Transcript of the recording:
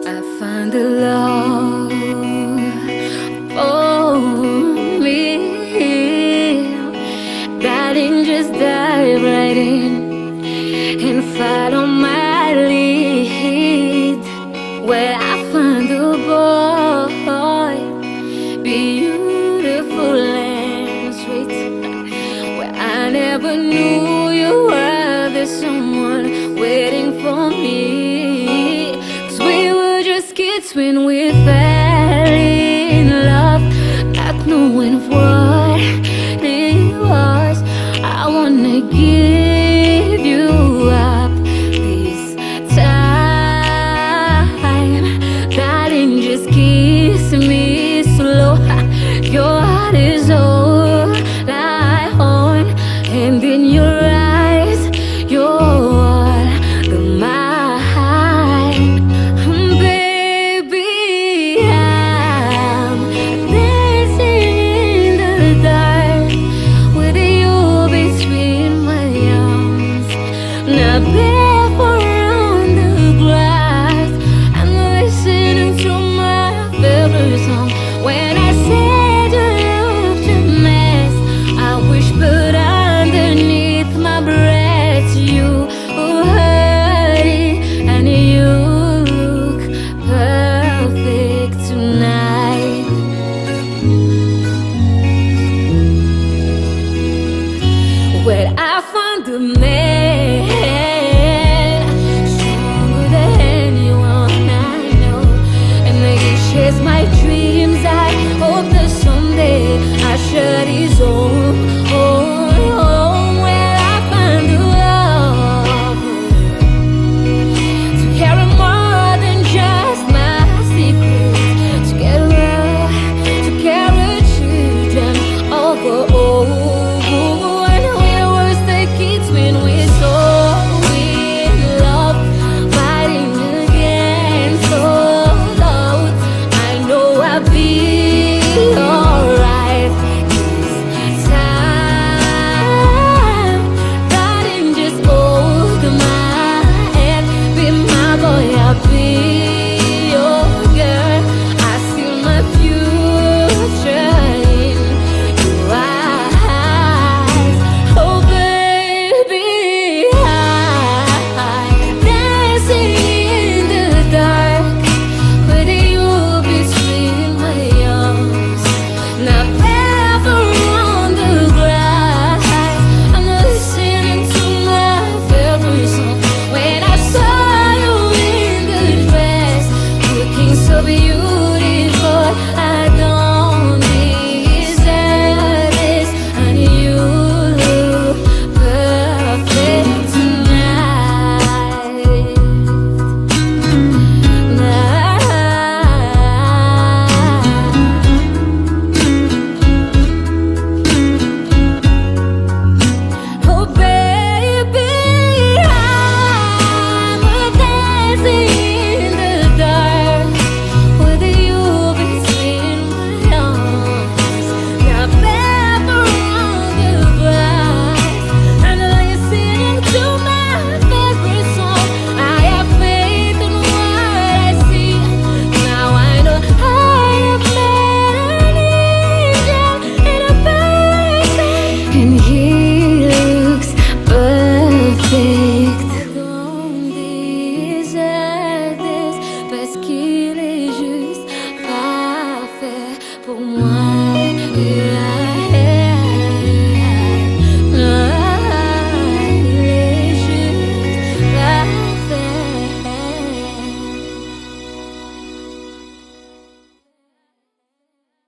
I find the love for me. That didn't just dive right in and follow my lead. Where I find the boy, beautiful and sweet. Where I never knew you were the someone waiting for me. 'Cause we were just kids when we fell in love, not knowing what it was. I wanna give you up this time, darling, just keep